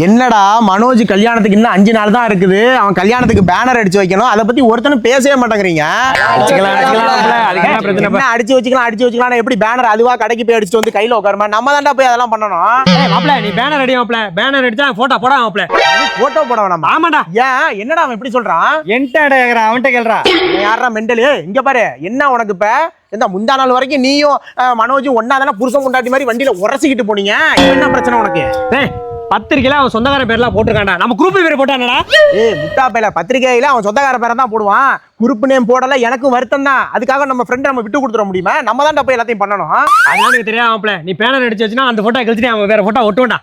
என்னடா மனோஜ் கல்யாணத்துக்கு இன்னும் 5 நாள் தான் இருக்குது. அவன் கல்யாணத்துக்கு பேனர் அடிச்சு வைக்கணும். அதை பத்தி ஒருத்தனும் பேசவே மாட்டேங்கிறீங்க. அடிச்சு வச்சுக்கலாம் எப்படி பேனர் அதுவா கடைக்கு போய் அடிச்சுட்டு வந்து கையில உட்காருமா? நம்ம தான்டா போய் அதெல்லாம் பண்ணணும். நீ பேனர் அடி மாப்ள. பேனர் அடிச்சா போட்டோ போடா மாப்ள. போட்டோ போட வேணாம். ஆமாடா. ஏன் என்னடா அவன் இப்படி சொல்றான்? என்கிட்ட அவன்கிட்ட கேள்றா. யாரா மெண்டலு? இங்க பாரு என்ன உனக்கு இப்ப இந்த முந்தா நாள் வரைக்கும் நீயும் மனோஜும் ஒன்னா தானே புருஷன் கொண்டாட்டி மாதிரி வண்டியில உரசிக்கிட்டு போனீங்க. என்ன பிரச்சனை உனக்கு? பத்திரிக்கையில அவன் சொந்தக்கார பேர்லாம் போட்டிருக்கான்டா. நம்ம குரூப் பேர் போட்டானடா. முட்டா பேல பத்திரிகையில அவன் சொந்தக்கார பேரை தான் போடுவான். குரூப் நேம் போடல. எனக்கும் வருத்தம் தான். அதுக்காக நம்ம ஃப்ரெண்ட் நம்ம விட்டு கொடுத்துட முடியுமா? நம்ம தான் போய் எல்லாத்தையும் பண்ணணும். அதனால எனக்கு தெரியாம நீ பேனர் அடிச்சு வச்சுனா அந்த போட்டோ கழிச்சிட்டு அவன் வேற போட்டோ ஒட்டுவான்டா.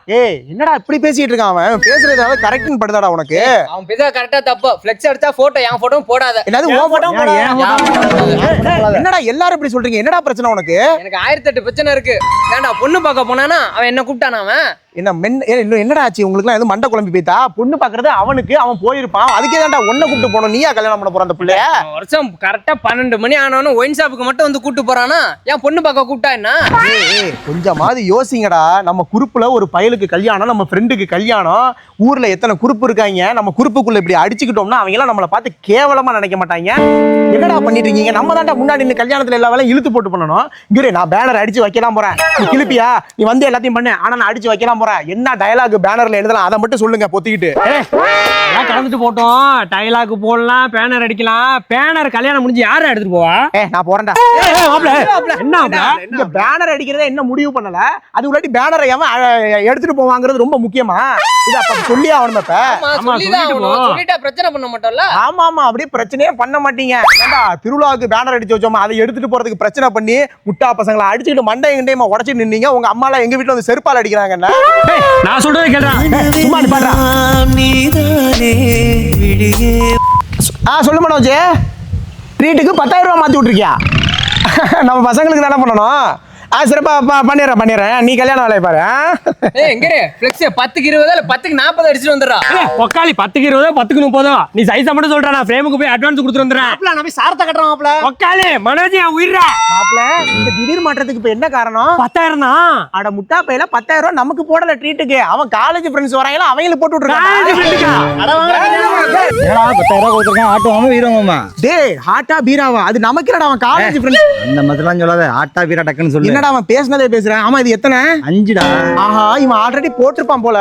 என்னடா இப்படி பேசிட்டு இருக்கான் அவன்? பேசுறதாவது கரெக்ட்னு படுதாடா உனக்கு? அவன் பேச கரெக்டா தப்பு. ஃப்ளெக்ஸ் அடிச்சா போட்டோ என் போட்டோவும் போடாத. என்னது ஓ போட்டோ போடாத? என்னடா எல்லாரும் இப்படி சொல்றீங்க? என்னடா பிரச்சனை உனக்கு? எனக்கு 1008 பிரச்சனை இருக்கு. ஏன்டா பொண்ணு பார்க்க போனானா அவன் என்ன கூப்பிட்டானா? அவன் என்னடா ஆச்சு உங்களுக்கு எல்லாம்? எதுவும் மண்டை குழம்பி போய்த்தா? பொண்ணு பாக்குறது அவனுக்கு, அவன் போயிருப்பான். அதுக்கே தான்டா ஒன்ன கூப்பிட்டு போனோம். நீயா கல்யாணம் பண்ண போற அந்த பிள்ளைய? வருஷம் கரெக்டா 12 மணி ஆனவனும் ஒயின் ஷாப்புக்கு மட்டும் வந்து கூப்பிட்டு போறானா? ஏன் பொண்ணு பார்க்க கூப்பிட்டா என்ன? கொஞ்சமாவது யோசிங்கடா. நம்ம குரூப்ல ஒரு பயலுக்கு கல்யாணம், நம்ம ஃப்ரெண்டுக்கு கல்யாணம். ஊர்ல எத்தனை குரூப் இருக்காங்க. நம்ம குரூப்புக்குள்ள இப்படி அடிச்சுக்கிட்டோம்னா அவங்க எல்லாம் நம்மளை பார்த்து கேவலமா நினைக்க மாட்டாங்க. என்னடா பண்ணிட்டு இருக்கீங்க? நம்ம தான்டா முன்னாடி இந்த கல்யாணத்துல எல்லா வேலையும் இழுத்து போட்டு பண்ணணும். இங்கே நான் பேனர் அடிச்சு வைக்கலாம் போறேன். நீ கிளப்பியா? நீ வந்து எல்லாத்தையும் பண்ணு. ஆனா நான் அடிச்சு வைக்கலாம் போறேன். என்ன டயலாக் பேனர்ல எழுதலாம் அதை மட்டும் சொல்லுங்க பொத்திக்கிட்டு. கடந்துட்டு போட்டோம். டயலாக் போடலாம், பேனர் அடிக்கலாம். பேனர் கல்யாணம் முடிஞ்சு யாரை எடுத்துட்டு போவா? நான் போறேன்டா. என்ன பேனர் அடிக்கிறத என்ன முடிவு பண்ணல? அது உள்ளாட்டி பேனரை எடுத்துட்டு போவாங்கிறது ரொம்ப முக்கியமா? இது அப்ப சொல்லி ஆகணும். சொல்லிட்டா பிரச்சனை பண்ண மாட்டோம்ல? ஆமா ஆமா, அப்படியே பிரச்சனையே பண்ண மாட்டீங்க. ஏண்டா திருவிழாவுக்கு பேனர் அடிச்சு வச்சோமா, அதை எடுத்துட்டு போறதுக்கு பிரச்சனை பண்ணி முட்டா பசங்களை அடிச்சுக்கிட்டு மண்டை எண்டையமா உடச்சு நின்னீங்க. உங்க அம்மா எல்லாம் எங்க வீட்டுல வந்து செருப்பால் அடிக்கிறாங்க. நான் சொல்றதை கேள்றா. சும்மா பாடுறா. சொல்லு மனோஜ், ட்ரீட்டுக்கு 10,000 ரூபாய் மாத்தி விட்டுருக்கியா? நம்ம பசங்களுக்கு என்ன பண்ணணும்? சிறப்பா பண்ணிடுறேன். நீ கல்யாண வேலையை பாரு. எங்க ஃப்ளெக்ஸ் 10க்கு 20 இல்ல 10க்கு 40 அடிச்சிட்டு வந்துடுறா. ஒக்காளி 10க்கு 20 10க்கு 30. நீ சைஸா மட்டும் சொல்றா. நான் ஃப்ரேமுக்கு போய் அட்வான்ஸ் கொடுத்து வந்துறேன். நான் போய் சார்த்த கட்டறேன் மாப்ள. ஒக்காளி மனோஜ் என் உயிரா மாப்ள. இந்த திடீர் மாற்றத்துக்கு இப்ப என்ன காரணம்? 10,000 தான். அட முட்டா பையில 10,000 ரூபாய் நமக்கு போடல ட்ரீட்டுக்கு. அவன் காலேஜ் ஃப்ரெண்ட்ஸ் வராங்களா அவங்களுக்கு போட்டு விட்டுருக்கான். அட வாங்க. என்னடா 10,000 கொடுத்துருக்கான்? ஆட்டோவாமா வீரமாமா? டேய் ஹாட்டா பீராவா? அது நமக்கு இல்லடா, அவன் காலேஜ் ஃப்ரெண்ட்ஸ். அந்த மாதிரிலாம் சொல்லாத. ஆட்டா வீரா டக்குன்னு சொல்லு. என்னடா அவன் பேசுனதே பேசுறான். ஆமா இது எத்தனை? 5டா. ஆஹா, இவன் ஆல்ரெடி போட்டிருப்பான் போல.